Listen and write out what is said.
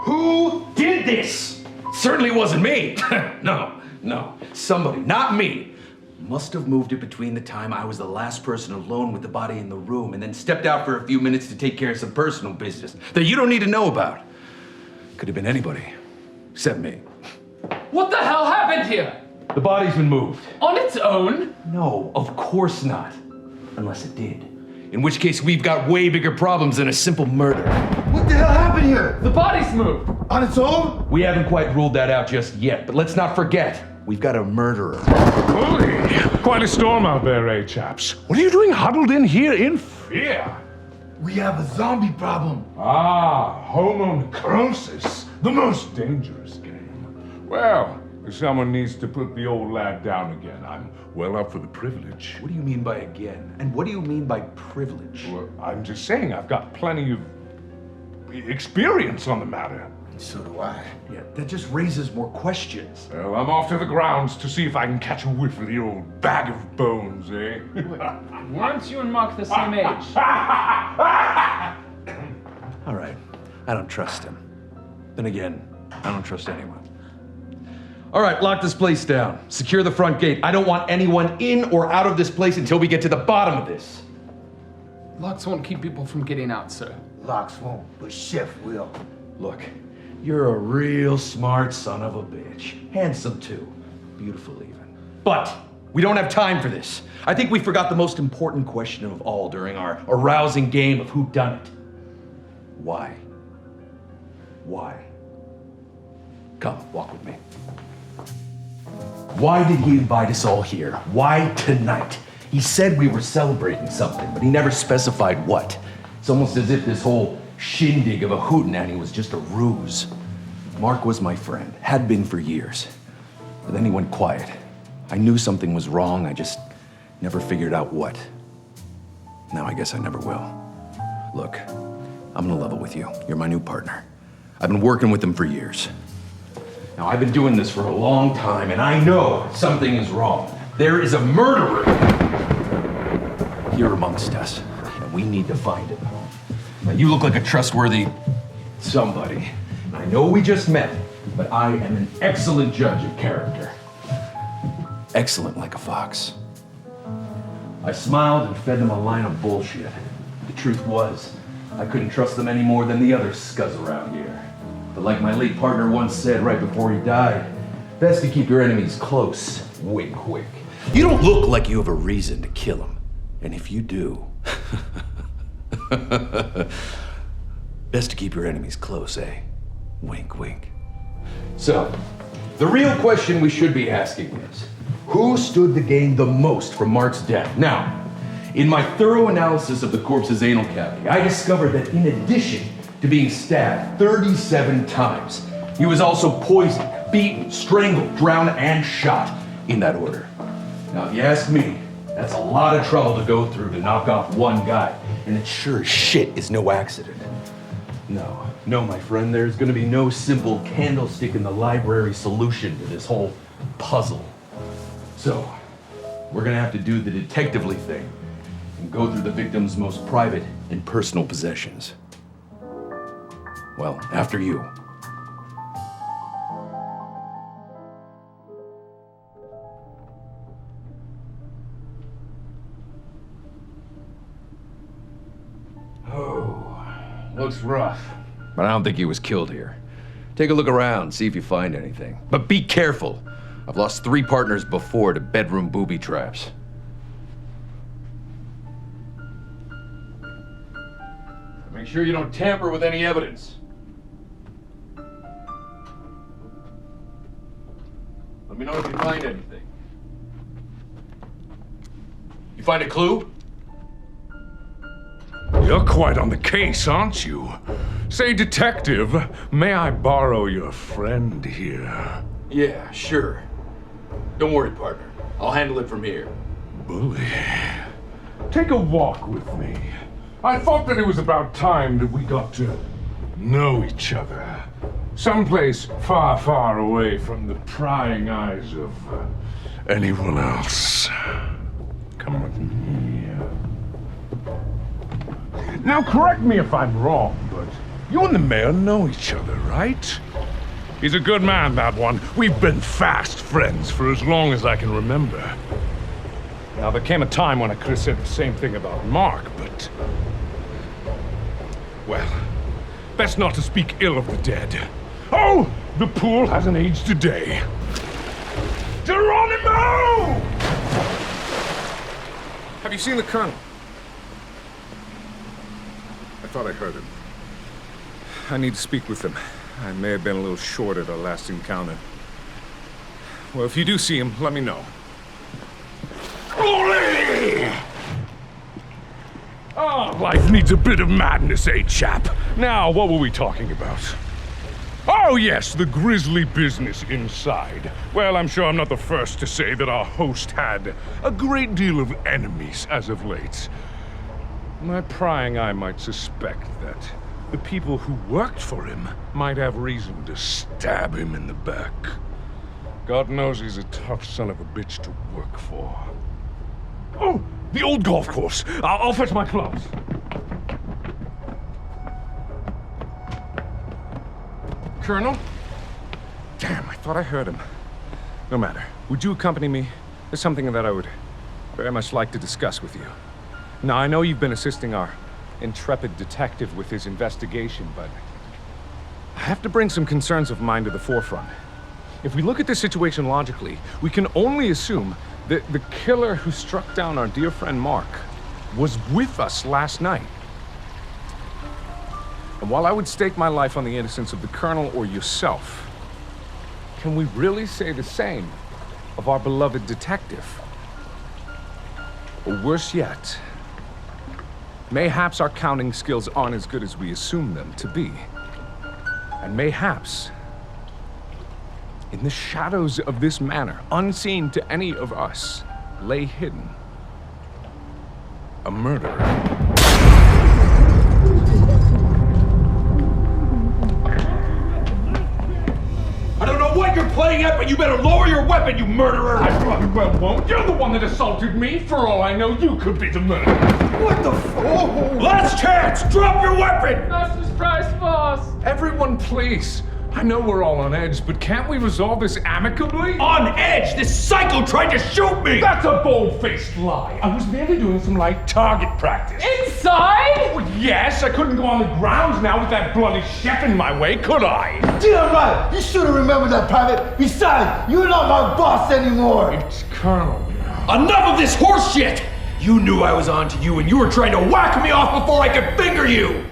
Who did this? Certainly wasn't me. No. Somebody, not me, must have moved it between the time I was the last person alone with the body in the room and then stepped out for a few minutes to take care of some personal business that you don't need to know about. Could have been anybody, except me. What the hell happened here? The body's been moved. On its own? No, of course not. Unless it did. In which case, we've got way bigger problems than a simple murder. What the hell happened here? The body's moved. On its own? We haven't quite ruled that out just yet, but let's not forget, we've got a murderer. Holy, quite a storm out there, eh, chaps? What are you doing huddled in here in fear? We have a zombie problem. Ah, homo necrosis, the most dangerous game. Well, if someone needs to put the old lad down again, I'm well up for the privilege. What do you mean by again? And what do you mean by privilege? Well, I'm just saying I've got plenty of experience on the matter. So do I. Yeah, that just raises more questions. Well, I'm off to the grounds to see if I can catch a whiff of the old bag of bones, eh? Weren't you and Mark the same age? All right, I don't trust him. Then again, I don't trust anyone. All right, lock this place down. Secure the front gate. I don't want anyone in or out of this place until we get to the bottom of this. Locks won't keep people from getting out, sir. Locks won't, but Chef will. Look, you're a real smart son of a bitch. Handsome too. Beautiful even. But we don't have time for this. I think we forgot the most important question of all during our arousing game of whodunit. Why? Why? Come, walk with me. Why did he invite us all here? Why tonight? He said we were celebrating something, but he never specified what. It's almost as if this whole shindig of a hootenanny was just a ruse. Mark was my friend, had been for years. But then he went quiet. I knew something was wrong, I just never figured out what. Now I guess I never will. Look, I'm gonna level with you. You're my new partner. I've been working with him for years. Now, I've been doing this for a long time, and I know something is wrong. There is a murderer here amongst us, and we need to find him. Now, you look like a trustworthy somebody. I know we just met, but I am an excellent judge of character. Excellent like a fox. I smiled and fed them a line of bullshit. The truth was, I couldn't trust them any more than the other scuzz around here. But like my late partner once said right before he died, best to keep your enemies close, wink, wink. You don't look like you have a reason to kill him. And if you do, best to keep your enemies close, eh? Wink, wink. So, the real question we should be asking is, who stood to gain the most from Mark's death? Now, in my thorough analysis of the corpse's anal cavity, I discovered that in addition to being stabbed 37 times, he was also poisoned, beaten, strangled, drowned, and shot in that order. Now, if you ask me, that's a lot of trouble to go through to knock off one guy, and it sure as shit is no accident. No, my friend, there's gonna be no simple candlestick in the library solution to this whole puzzle. So, we're gonna have to do the detectively thing and go through the victim's most private and personal possessions. Well, after you. Oh, looks rough. But I don't think he was killed here. Take a look around, see if you find anything. But be careful. I've lost 3 partners before to bedroom booby traps. Make sure you don't tamper with any evidence. Let me know if you find anything. You find a clue? You're quite on the case, aren't you? Say, detective, may I borrow your friend here? Yeah, sure. Don't worry, partner. I'll handle it from here. Bully, take a walk with me. I thought that it was about time that we got to know each other. Someplace far, far away from the prying eyes of anyone else. Come with me. Now, correct me if I'm wrong, but You and the mayor know each other, right? He's a good man, that one. We've been fast friends for as long as I can remember. Now, there came a time when I could have said the same thing about Mark, but... well, best not to speak ill of the dead. Oh, the pool hasn't aged a day. Geronimo! Have you seen the Colonel? I thought I heard him. I need to speak with him. I may have been a little short at our last encounter. Well, if you do see him, let me know. Oh, life needs a bit of madness, eh, chap? Now, what were we talking about? Oh, yes, the grisly business inside. Well, I'm sure I'm not the first to say that our host had a great deal of enemies as of late. My prying eye might suspect that the people who worked for him might have reason to stab him in the back. God knows he's a tough son of a bitch to work for. Oh, the old golf course. I'll fetch my clubs. Colonel? Damn, I thought I heard him. No matter. Would you accompany me? There's something that I would very much like to discuss with you. Now, I know you've been assisting our intrepid detective with his investigation, but I have to bring some concerns of mine to the forefront. If we look at this situation logically, we can only assume that the killer who struck down our dear friend Mark was with us last night. And while I would stake my life on the innocence of the Colonel or yourself, can we really say the same of our beloved detective? Or worse yet, mayhaps our counting skills aren't as good as we assume them to be. And mayhaps, in the shadows of this manor, unseen to any of us, lay hidden a murderer. I don't know what you're playing at, but you better lower your weapon, you murderer! I probably well won't. You're the one that assaulted me. For all I know, you could be the murderer. What the f- Last chance! Drop your weapon! Fastest price, boss. Everyone, please. I know we're all on edge, but can't we resolve this amicably? On edge! This psycho tried to shoot me! That's a bold-faced lie. I was merely doing some light target practice. Inside? Well, yes, I couldn't go on the ground now with that bloody chef in my way, could I? Damn right! You should have remembered that, Private. Besides, you're not my boss anymore. It's Colonel now. Enough of this horse shit! You knew I was on to you and you were trying to whack me off before I could finger you!